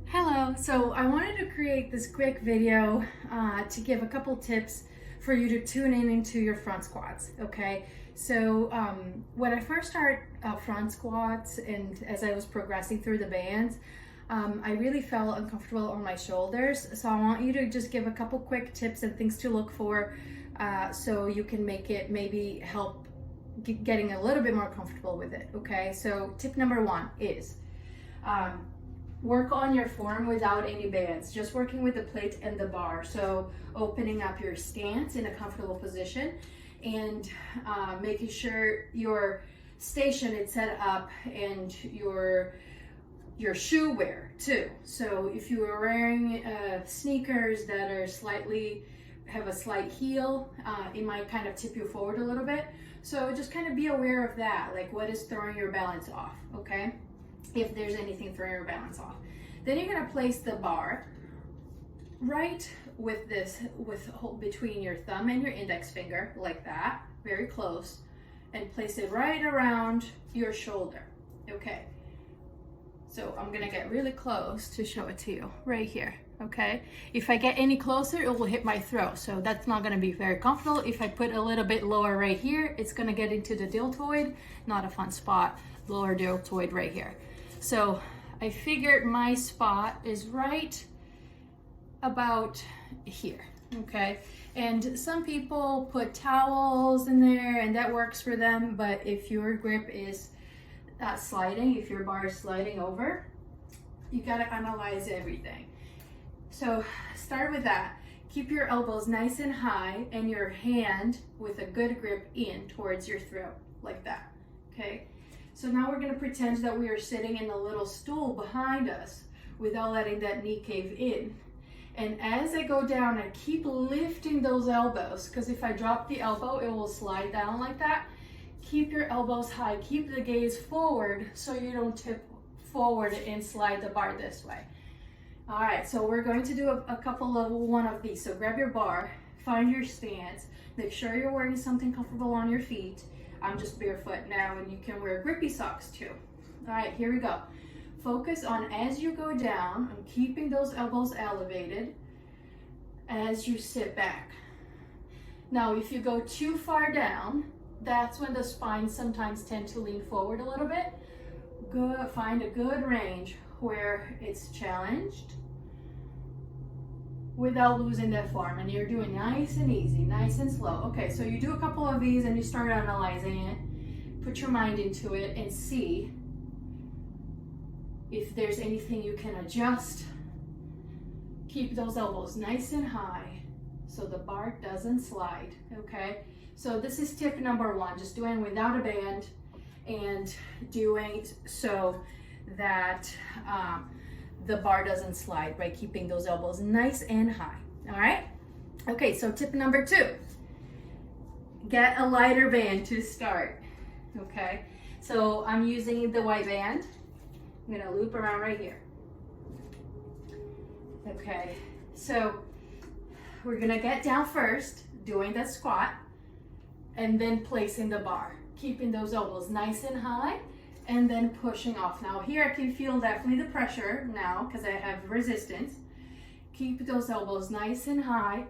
Hello, so I wanted to create this quick video to give a couple tips for you to tune in into your front squats, okay? So when I first started front squats and as I was progressing through the bands, I really felt uncomfortable on my shoulders. So I want you to just give a couple quick tips and things to look for so you can make it maybe help getting a little bit more comfortable with it, okay? So tip number one is, work on your form without any bands, just working with the plate and the bar. So opening up your stance in a comfortable position and making sure your station is set up and your shoe wear too. So if you are wearing sneakers that are have a slight heel, it might kind of tip you forward a little bit. So just kind of be aware of that, like what is throwing your balance off, okay? If there's anything throwing your balance off. Then you're gonna place the bar right between your thumb and your index finger, like that, very close, and place it right around your shoulder, okay? So I'm gonna get really close to show it to you, right here, okay? If I get any closer, it will hit my throat, so that's not gonna be very comfortable. If I put a little bit lower right here, it's gonna get into the deltoid, not a fun spot, lower deltoid right here. So I figured my spot is right about here, okay? And some people put towels in there and that works for them, but if your grip is sliding, if your bar is sliding over, you gotta analyze everything. So start with that. Keep your elbows nice and high and your hand with a good grip in towards your throat, like that, okay? So now we're gonna pretend that we are sitting in a little stool behind us without letting that knee cave in. And as I go down, I keep lifting those elbows, because if I drop the elbow, it will slide down like that. Keep your elbows high, keep the gaze forward so you don't tip forward and slide the bar this way. All right, so we're going to do a couple of one of these. So grab your bar, find your stance, make sure you're wearing something comfortable on your feet. I'm just barefoot now and you can wear grippy socks too. All right, here we go. Focus on as you go down, on keeping those elbows elevated as you sit back. Now, if you go too far down, that's when the spine sometimes tend to lean forward a little bit. Good, find a good range where it's challenged without losing that form, and you're doing nice and easy, nice and slow. Okay, so you do a couple of these and you start analyzing it, put your mind into it and see if there's anything you can adjust. Keep those elbows nice and high so the bar doesn't slide, okay? So this is tip number one, just doing without a band and doing so that the bar doesn't slide by keeping those elbows nice and high, all right? Okay, so tip number two, get a lighter band to start, okay? So I'm using the white band. I'm gonna loop around right here. Okay, so we're gonna get down first, doing the squat, and then placing the bar, keeping those elbows nice and high, and then pushing off. Now here I can feel definitely the pressure now because I have resistance. Keep those elbows nice and high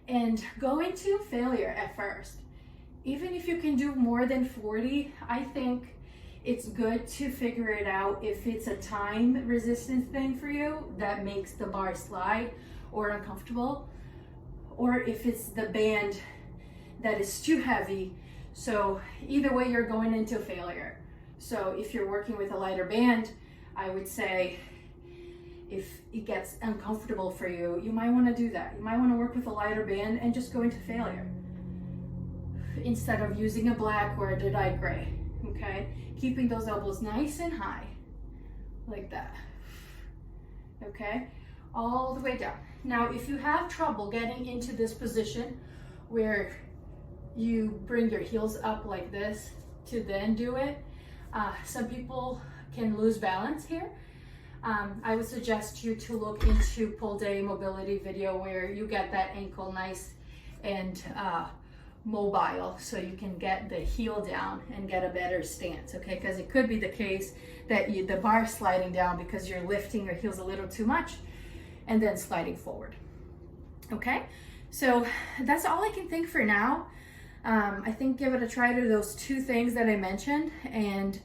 and go into failure at first. Even if you can do more than 40, I think it's good to figure it out if it's a time resistance thing for you that makes the bar slide or uncomfortable, or if it's the band that is too heavy. So either way, you're going into failure. So if you're working with a lighter band, I would say if it gets uncomfortable for you, you might want to do that. You might want to work with a lighter band and just go into failure instead of using a black or a dyed gray, okay? Keeping those elbows nice and high, like that, okay? All the way down. Now, if you have trouble getting into this position where you bring your heels up like this to then do it, some people can lose balance here. I would suggest you to look into pull day mobility video where you get that ankle nice and mobile so you can get the heel down and get a better stance, okay? Because it could be the case that the bar is sliding down because you're lifting your heels a little too much and then sliding forward, okay? So that's all I can think for now. I think give it a try to those two things that I mentioned and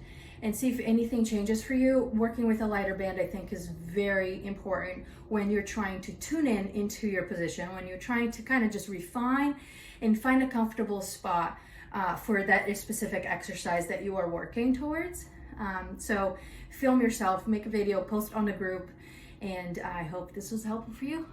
see if anything changes for you. Working with a lighter band, I think, is very important when you're trying to tune in into your position, when you're trying to kind of just refine and find a comfortable spot for that specific exercise that you are working towards. So film yourself, make a video, post on the group, and I hope this was helpful for you.